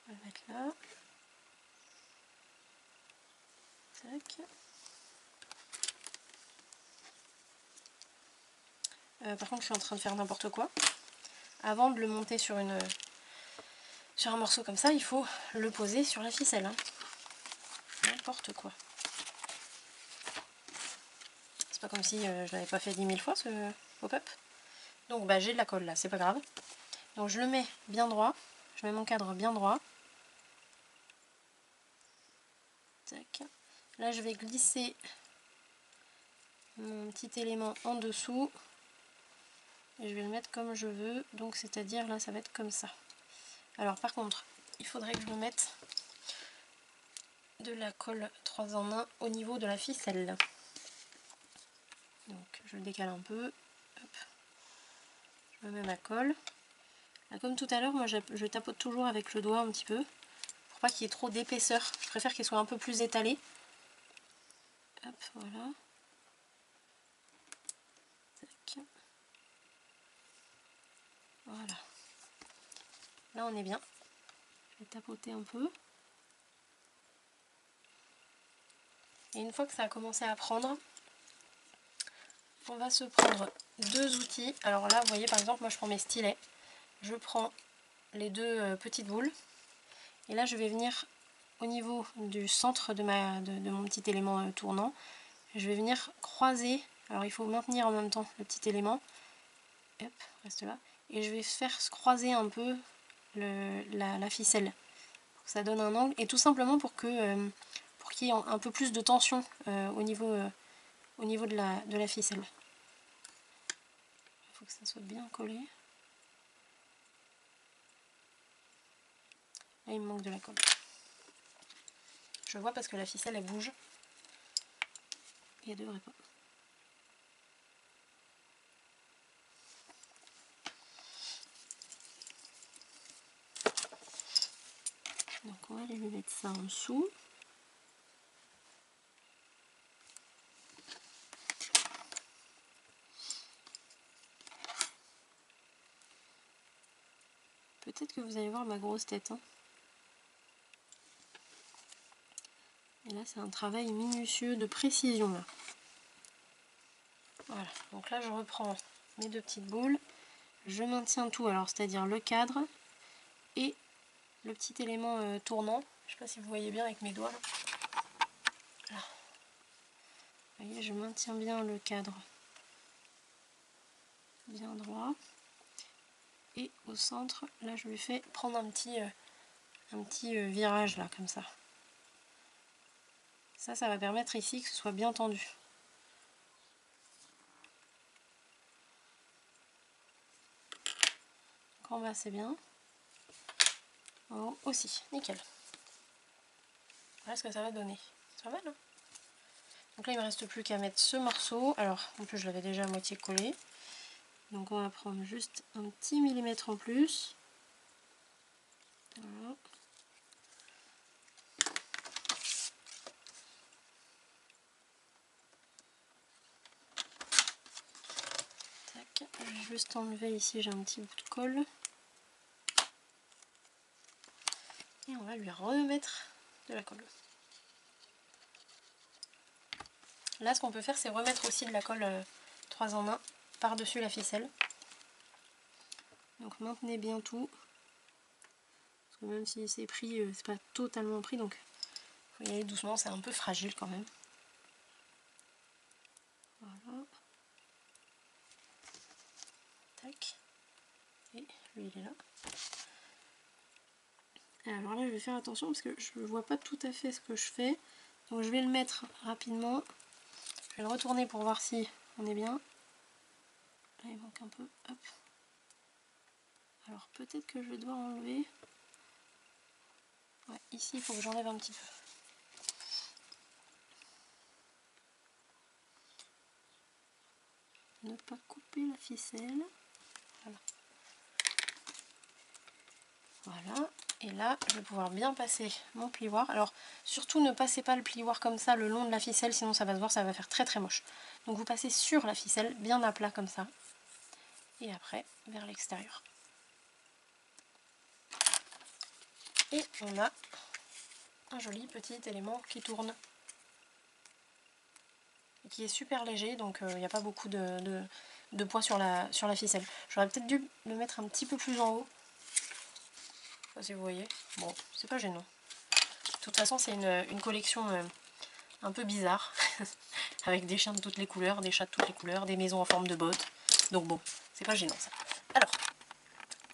On va le mettre là. Tac. Par contre je suis en train de faire n'importe quoi. Avant de le monter sur un morceau comme ça, il faut le poser sur la ficelle. Hein. N'importe quoi. C'est pas comme si je l'avais pas fait 10 000 fois ce pop-up. Donc bah, j'ai de la colle là, c'est pas grave. Donc je le mets bien droit. Je mets mon cadre bien droit. Tac. Là je vais glisser mon petit élément en dessous. Et je vais le mettre comme je veux. Donc c'est-à-dire là ça va être comme ça. Alors par contre, il faudrait que je me mette de la colle 3 en 1 au niveau de la ficelle. Donc je le décale un peu. Hop. Je me mets ma colle. Là, comme tout à l'heure, moi je tapote toujours avec le doigt un petit peu. Pour pas qu'il y ait trop d'épaisseur. Je préfère qu'il soit un peu plus étalé. Hop, voilà. Tac. Voilà. Là on est bien. Je vais tapoter un peu. Et une fois que ça a commencé à prendre, on va se prendre deux outils. Alors là, vous voyez, par exemple, moi je prends mes stylets. Je prends les deux petites boules. Et là, je vais venir au niveau du centre de mon petit élément tournant. Je vais venir croiser. Alors il faut maintenir en même temps le petit élément. Hop, reste là. Et je vais faire se croiser un peu la ficelle. Pour que ça donne un angle. Et tout simplement pour qu'il y ait un peu plus de tension au niveau de la ficelle. Il faut que ça soit bien collé. Là, il me manque de la colle. Je vois parce que la ficelle, elle bouge. Et elle devrait pas. Donc on va aller lui mettre ça en dessous. Peut-être que vous allez voir ma grosse tête. Hein. Et là c'est un travail minutieux de précision. Là. Voilà, donc là je reprends mes deux petites boules. Je maintiens tout, alors c'est-à-dire le cadre et le petit élément tournant. Je ne sais pas si vous voyez bien avec mes doigts. Là. Voilà. Vous voyez, je maintiens bien le cadre bien droit. Et au centre, là je lui fais prendre un petit virage là, comme ça. Ça va permettre ici que ce soit bien tendu. Donc en bas c'est bien. En haut aussi, nickel. Voilà ce que ça va donner. C'est pas mal, hein? Donc là il ne me reste plus qu'à mettre ce morceau. Alors en plus je l'avais déjà à moitié collé. Donc on va prendre juste un petit millimètre en plus. Voilà. Tac. Je vais juste enlever ici, j'ai un petit bout de colle. Et on va lui remettre de la colle. Là ce qu'on peut faire c'est remettre aussi de la colle 3 en 1 par-dessus la ficelle. Donc maintenez bien tout. Parce que même si c'est pris, c'est pas totalement pris, donc il faut y aller doucement, c'est un peu fragile quand même. Voilà. Tac. Et lui il est là. Et alors là je vais faire attention parce que je ne vois pas tout à fait ce que je fais. Donc je vais le mettre rapidement. Je vais le retourner pour voir si on est bien. Là il manque un peu. Hop. Alors peut-être que je vais devoir enlever. Ouais, ici il faut que j'enlève un petit peu. Ne pas couper la ficelle. Voilà. Voilà. Et là, je vais pouvoir bien passer mon plioir. Alors, surtout ne passez pas le plioir comme ça le long de la ficelle, sinon ça va se voir, ça va faire très très moche. Donc vous passez sur la ficelle, bien à plat comme ça. Et après, vers l'extérieur. Et on a un joli petit élément qui tourne. Et qui est super léger, donc il n'y a pas beaucoup de poids sur la ficelle. J'aurais peut-être dû le mettre un petit peu plus en haut. Je sais pas si vous voyez. Bon, c'est pas gênant. De toute façon, c'est une collection un peu bizarre. Avec des chiens de toutes les couleurs, des chats de toutes les couleurs, des maisons en forme de bottes. Donc bon, c'est pas gênant ça. Alors,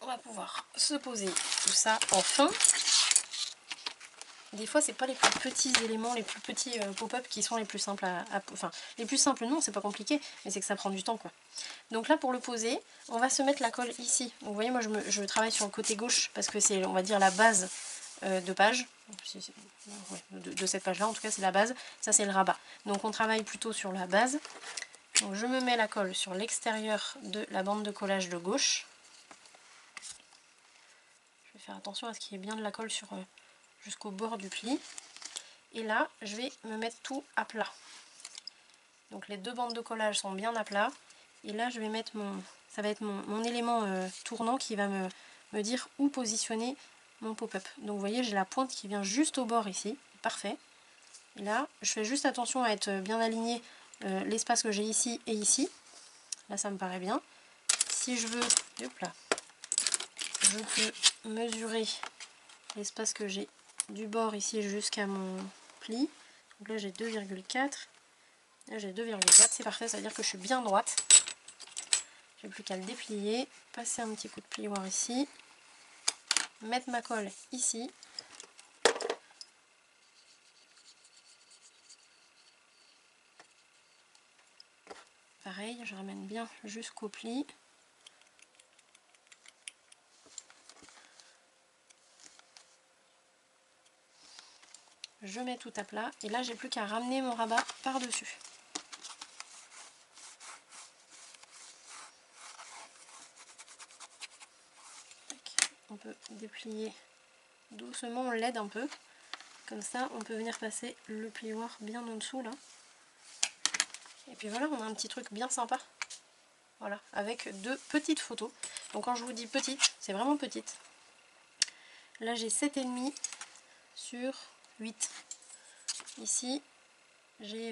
on va pouvoir se poser tout ça en fin. Des fois, c'est pas les plus petits éléments, les plus petits pop-up qui sont les plus simples enfin, les plus simples non, c'est pas compliqué, mais c'est que ça prend du temps quoi. Donc là, pour le poser, on va se mettre la colle ici. Donc, vous voyez, moi je travaille sur le côté gauche parce que c'est, on va dire, la base de page. Ouais, de cette page-là, en tout cas, c'est la base. Ça, c'est le rabat. Donc on travaille plutôt sur la base. Donc je me mets la colle sur l'extérieur de la bande de collage de gauche. Je vais faire attention à ce qu'il y ait bien de la colle sur jusqu'au bord du pli. Et là, je vais me mettre tout à plat. Donc les deux bandes de collage sont bien à plat. Et là, je vais mettre ça va être mon élément tournant qui va me dire où positionner mon pop-up. Donc vous voyez, j'ai la pointe qui vient juste au bord ici. Parfait. Et là, je fais juste attention à être bien alignée l'espace que j'ai ici et ici. Là ça me paraît bien. Si je veux, hop là, je peux mesurer l'espace que j'ai du bord ici jusqu'à mon pli. Donc là j'ai 2,4. Là j'ai 2,4, c'est parfait, ça veut dire que je suis bien droite. J'ai plus qu'à le déplier, passer un petit coup de plioir ici, mettre ma colle ici. Pareil, je ramène bien jusqu'au pli. Je mets tout à plat et là j'ai plus qu'à ramener mon rabat par-dessus. On peut déplier doucement, on l'aide un peu. Comme ça, on peut venir passer le plioir bien en dessous là. Et puis voilà, on a un petit truc bien sympa. Voilà, avec deux petites photos. Donc quand je vous dis petite, c'est vraiment petite. Là j'ai 7,5 sur 8. Ici, j'ai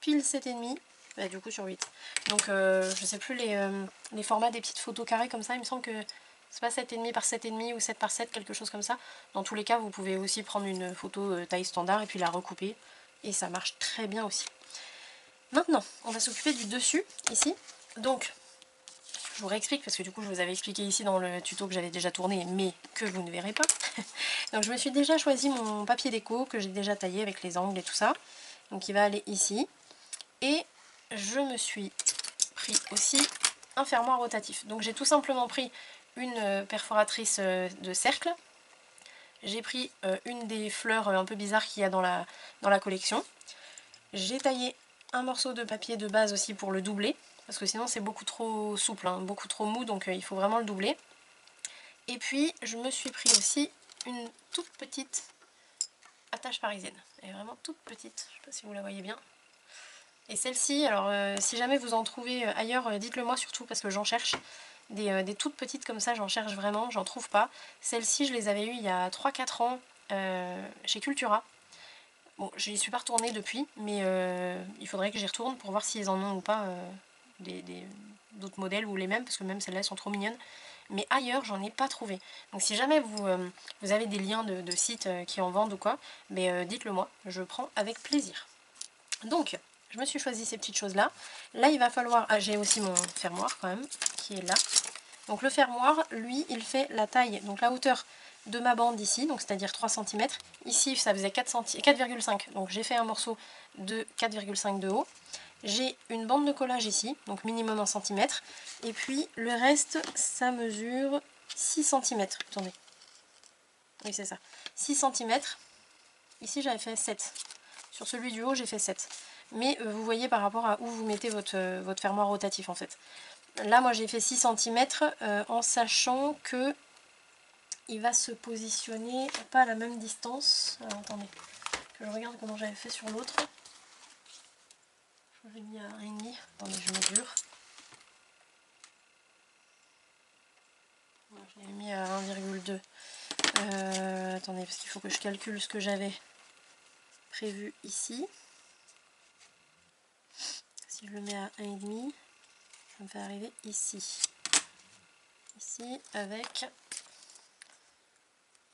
pile 7,5. Bah, du coup sur 8. Donc je sais plus les formats des petites photos carrées comme ça. Il me semble que c'est pas 7,5 par 7,5 ou 7 par 7, quelque chose comme ça. Dans tous les cas, vous pouvez aussi prendre une photo taille standard et puis la recouper. Et ça marche très bien aussi. Maintenant, on va s'occuper du dessus, ici. Donc, je vous réexplique, parce que du coup, je vous avais expliqué ici dans le tuto que j'avais déjà tourné, mais que vous ne verrez pas. Donc, je me suis déjà choisi mon papier déco, que j'ai déjà taillé avec les angles et tout ça. Donc, il va aller ici. Et je me suis pris aussi un fermoir rotatif. Donc, j'ai tout simplement pris une perforatrice de cercle. J'ai pris une des fleurs un peu bizarres qu'il y a dans la collection. J'ai taillé un morceau de papier de base aussi pour le doubler, parce que sinon c'est beaucoup trop souple, hein, beaucoup trop mou, donc il faut vraiment le doubler. Et puis je me suis pris aussi une toute petite attache parisienne. Elle est vraiment toute petite, je ne sais pas si vous la voyez bien. Et celle-ci, alors si jamais vous en trouvez ailleurs, dites-le moi surtout, parce que j'en cherche. Des toutes petites comme ça, j'en cherche vraiment, j'en trouve pas. Celles-ci, je les avais eues il y a 3-4 ans chez Cultura. Bon, je n'y suis pas retournée depuis, mais il faudrait que j'y retourne pour voir s'ils en ont ou pas d'autres modèles ou les mêmes, parce que même celles-là sont trop mignonnes. Mais ailleurs, j'en ai pas trouvé. Donc si jamais vous avez des liens de sites qui en vendent ou quoi, mais dites-le moi, je prends avec plaisir. Donc, je me suis choisi ces petites choses-là. Là, il va falloir... Ah, j'ai aussi mon fermoir quand même, qui est là. Donc le fermoir, lui, il fait la taille, donc la hauteur de ma bande ici, donc c'est-à-dire 3 cm. Ici, ça faisait 4,5, donc j'ai fait un morceau de 4,5 de haut. J'ai une bande de collage ici, donc minimum 1 cm. Et puis le reste, ça mesure 6 cm. Attendez. Oui, c'est ça. 6 cm. Ici, j'avais fait 7. Sur celui du haut, j'ai fait 7. Mais vous voyez par rapport à où vous mettez votre fermoir rotatif en fait. Là, moi, j'ai fait 6 cm en sachant que il va se positionner pas à la même distance. Alors, attendez, que je regarde comment j'avais fait sur l'autre. Je l'ai mis à 1,5. Attendez, je mesure. Je l'ai mis à 1,2. Attendez, parce qu'il faut que je calcule ce que j'avais prévu ici. Si je le mets à 1,5, ça me fait arriver ici. Ici, avec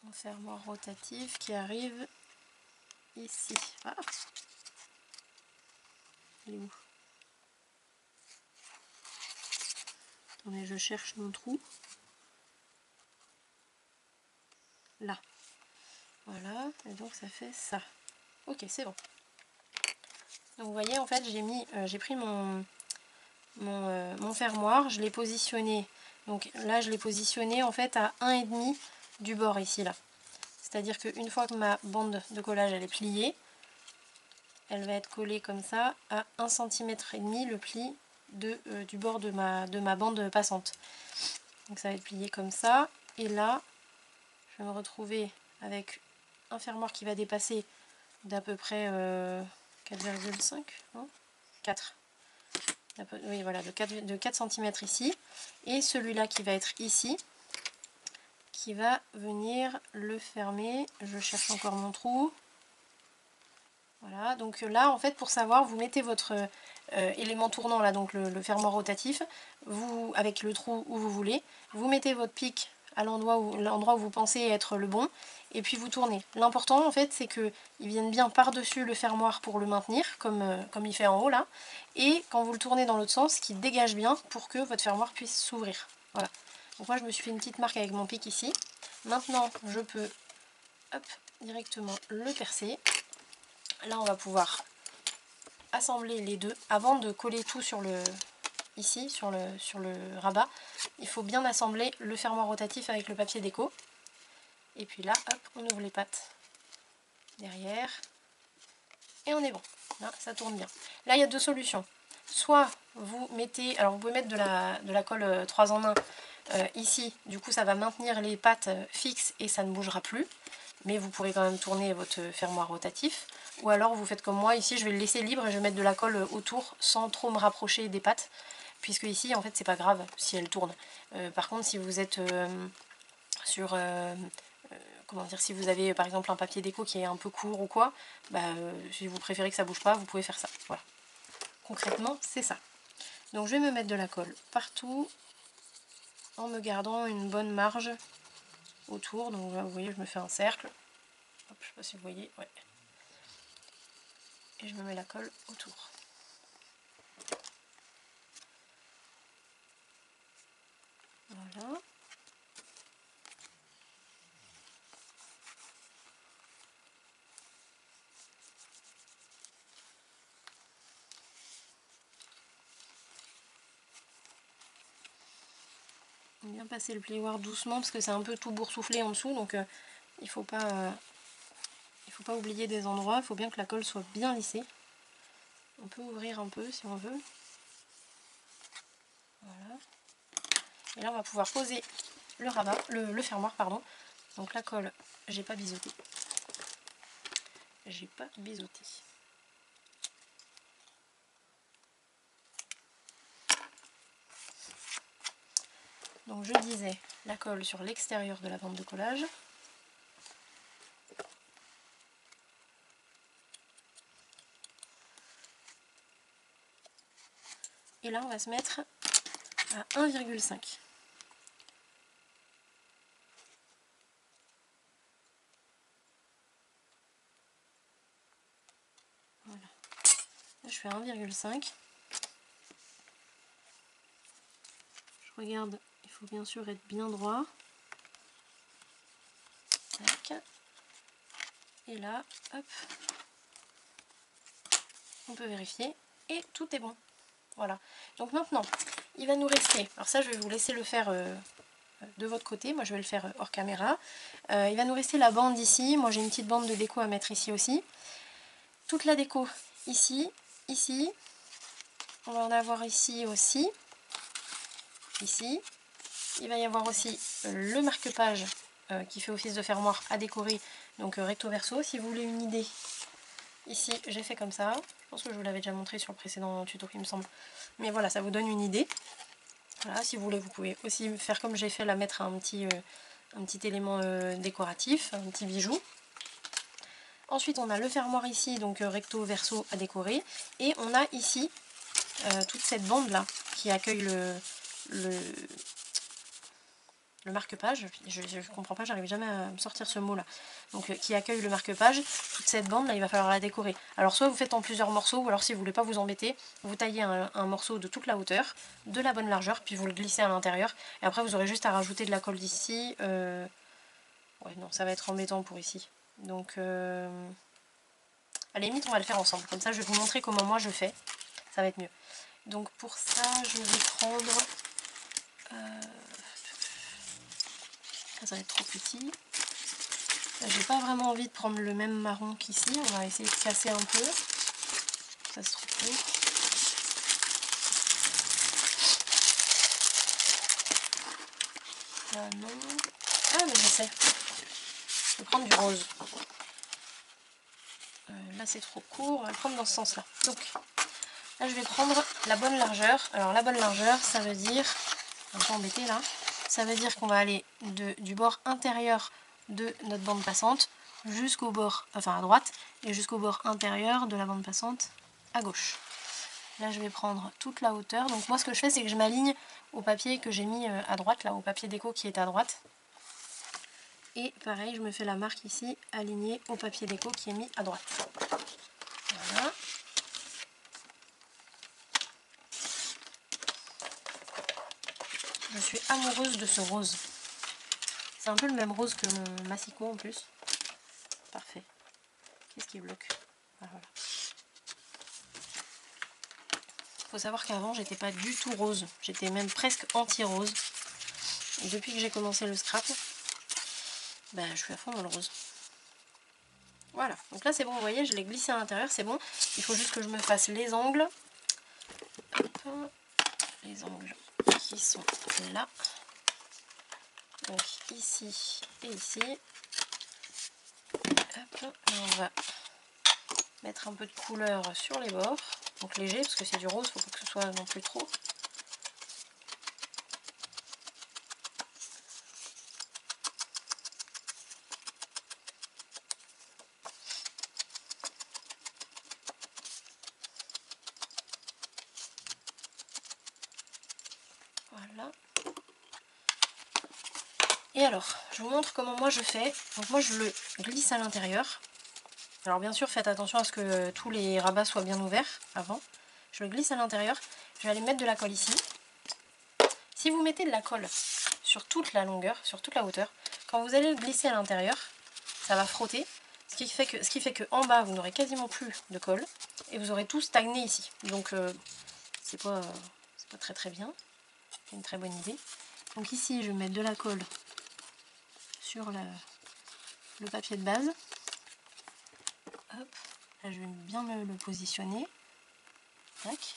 un fermoir rotatif qui arrive ici. Ah, il est où? Attendez, je cherche mon trou. Là. Voilà, et donc ça fait ça. Ok, c'est bon. Donc vous voyez, en fait, j'ai pris mon fermoir, je l'ai positionné. Donc là, je l'ai positionné en fait à 1,5 du bord ici, là. C'est-à-dire qu'une fois que ma bande de collage elle est pliée, elle va être collée comme ça à 1,5 cm le pli du bord de ma bande passante. Donc ça va être plié comme ça. Et là, je vais me retrouver avec un fermoir qui va dépasser d'à peu près 4,5, non 4. Oui, voilà, de 4 cm ici. Et celui-là qui va être ici, qui va venir le fermer. Je cherche encore mon trou. Voilà, donc là en fait pour savoir, vous mettez votre élément tournant là, donc le fermoir rotatif, vous avec le trou où vous voulez, vous mettez votre pic à l'endroit où vous pensez être le bon, et puis vous tournez. L'important en fait c'est qu'il vienne bien par-dessus le fermoir pour le maintenir, comme il fait en haut là, et quand vous le tournez dans l'autre sens, qu'il dégage bien pour que votre fermoir puisse s'ouvrir. Voilà. Donc moi je me suis fait une petite marque avec mon pic ici. Maintenant je peux hop, directement le percer. Là on va pouvoir assembler les deux avant de coller tout sur le ici sur le rabat. Il faut bien assembler le fermoir rotatif avec le papier déco, et puis là hop, on ouvre les pattes derrière et on est bon. Là ça tourne bien. Là il y a deux solutions. Soit vous mettez, alors vous pouvez mettre de la colle 3 en 1 ici, du coup ça va maintenir les pattes fixes et ça ne bougera plus, mais vous pourrez quand même tourner votre fermoir rotatif. Ou alors vous faites comme moi, ici je vais le laisser libre et je vais mettre de la colle autour sans trop me rapprocher des pattes, puisque ici en fait c'est pas grave si elle tourne. Par contre si vous êtes sur... comment dire, si vous avez par exemple un papier déco qui est un peu court ou quoi, si vous préférez que ça bouge pas, vous pouvez faire ça. Voilà. Concrètement c'est ça. Donc je vais me mettre de la colle partout en me gardant une bonne marge autour. Donc là vous voyez je me fais un cercle. Hop, je sais pas si vous voyez, ouais. Et je me mets la colle autour. Voilà. Bien passer le plioir doucement parce que c'est un peu tout boursouflé en dessous, donc il faut pas oublier des endroits. Il faut bien que la colle soit bien lissée. On peut ouvrir un peu si on veut. Voilà. Et là on va pouvoir poser le rabat, le fermoir pardon. Donc la colle, j'ai pas biseauté. J'ai pas biseauté. Donc je disais la colle sur l'extérieur de la bande de collage. Et là on va se mettre à 1,5. Voilà. Là je fais 1,5. Je regarde, il faut bien sûr être bien droit. Tac. Et là, hop, on peut vérifier et tout est bon. Voilà. Donc maintenant, il va nous rester, alors ça je vais vous laisser le faire de votre côté, moi je vais le faire hors caméra. Il va nous rester la bande ici, moi j'ai une petite bande de déco à mettre ici aussi. Toute la déco ici, ici, on va en avoir ici aussi, ici. Il va y avoir aussi le marque-page qui fait office de fermoir à décorer, donc recto verso. Si vous voulez une idée, ici j'ai fait comme ça, je pense que je vous l'avais déjà montré sur le précédent tuto il me semble, mais voilà, ça vous donne une idée. Voilà, si vous voulez vous pouvez aussi faire comme j'ai fait, la mettre un petit élément décoratif, un petit bijou. Ensuite on a le fermoir ici, donc recto verso à décorer, et on a ici toute cette bande là qui accueille le marque-page, je comprends pas, j'arrive jamais à me sortir ce mot là, donc qui accueille le marque-page. Toute cette bande là il va falloir la décorer, alors soit vous faites en plusieurs morceaux, ou alors si vous voulez pas vous embêter, vous taillez un morceau de toute la hauteur, de la bonne largeur, puis vous le glissez à l'intérieur, et après vous aurez juste à rajouter de la colle d'ici. Ouais non, ça va être embêtant pour ici, donc à la limite on va le faire ensemble, comme ça je vais vous montrer comment moi je fais, ça va être mieux. Donc pour ça je vais prendre... ça va être trop petit. J'ai pas vraiment envie de prendre le même marron qu'ici. On va essayer de casser un peu. Ça se trouve court. Là non. Ah mais je sais. Je vais prendre du rose. Là c'est trop court. On va le prendre dans ce sens là. Donc là je vais prendre la bonne largeur. Alors la bonne largeur ça veut dire... Un peu embêté là. Ça veut dire qu'on va aller du bord intérieur de notre bande passante jusqu'au bord, enfin à droite, et jusqu'au bord intérieur de la bande passante à gauche. Là je vais prendre toute la hauteur, donc moi ce que je fais c'est que je m'aligne au papier que j'ai mis à droite, là au papier déco qui est à droite. Et pareil, je me fais la marque ici, alignée au papier déco qui est mis à droite. Voilà. Je suis amoureuse de ce rose. C'est un peu le même rose que mon massicot en plus. Parfait. Qu'est-ce qui bloque? Ah, voilà. Faut savoir qu'avant j'étais pas du tout rose. J'étais même presque anti-rose. Depuis que j'ai commencé le scrap, ben, je suis à fond dans le rose. Voilà. Donc là c'est bon, vous voyez, je l'ai glissé à l'intérieur, c'est bon. Il faut juste que je me fasse les angles. Hop. Les angles qui sont là. Donc ici et ici. Hop, là on va mettre un peu de couleur sur les bords. Donc léger parce que c'est du rose, il ne faut pas que ce soit non plus trop. Voilà. Et alors, je vous montre comment moi je fais. Donc moi je le glisse à l'intérieur. Alors bien sûr faites attention à ce que tous les rabats soient bien ouverts avant. Je le glisse à l'intérieur. Je vais aller mettre de la colle ici. Si vous mettez de la colle sur toute la longueur, sur toute la hauteur, quand vous allez le glisser à l'intérieur, ça va frotter. Ce qui fait que en bas vous n'aurez quasiment plus de colle et vous aurez tout stagné ici. Donc c'est pas très bien. C'est une très bonne idée. Donc ici je vais mettre de la colle sur le papier de base. Hop, là je vais bien le positionner. Tac.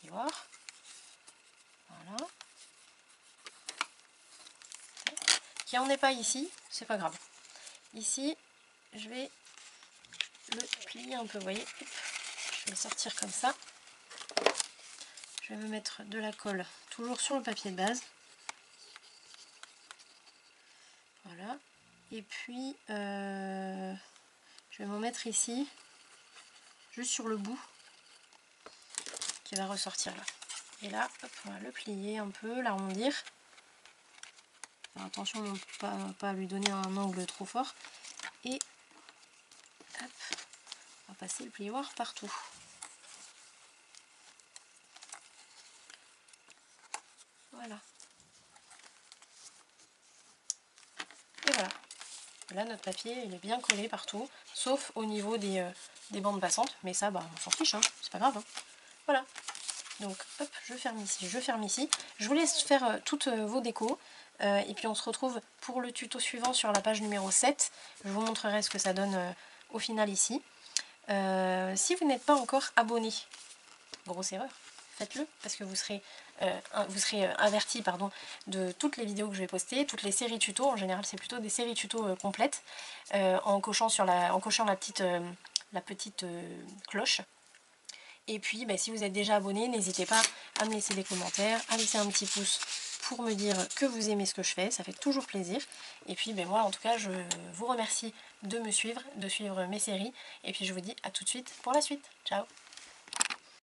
Et voir. Voilà. Qu'il n'y en ait pas ici, c'est pas grave. Ici, je vais le plier un peu, vous voyez. Je vais le sortir comme ça. Je vais me mettre de la colle toujours sur le papier de base. Voilà. Et puis, je vais m'en mettre ici, juste sur le bout, qui va ressortir là. Et là, hop, on va le plier un peu, l'arrondir. Faire attention de ne pas lui donner un angle trop fort. Et hop, on va passer le plioir partout. Voilà. Et voilà. Et là, notre papier, il est bien collé partout, sauf au niveau des bandes passantes. Mais ça, bah, on s'en fiche, hein, c'est pas grave. Hein. Voilà. Donc, hop, je ferme ici, je ferme ici. Je vous laisse faire toutes vos décos. Et puis, on se retrouve pour le tuto suivant sur la page numéro 7. Je vous montrerai ce que ça donne au final ici. Si vous n'êtes pas encore abonné, grosse erreur, faites-le parce que vous serez averti de toutes les vidéos que je vais poster, toutes les séries tutos. En général c'est plutôt des séries tutos complètes en cochant la petite cloche. Et puis si vous êtes déjà abonné, n'hésitez pas à me laisser des commentaires, à laisser un petit pouce pour me dire que vous aimez ce que je fais, ça fait toujours plaisir. Et puis moi en tout cas je vous remercie de me suivre, de suivre mes séries, et puis je vous dis à tout de suite pour la suite. Ciao!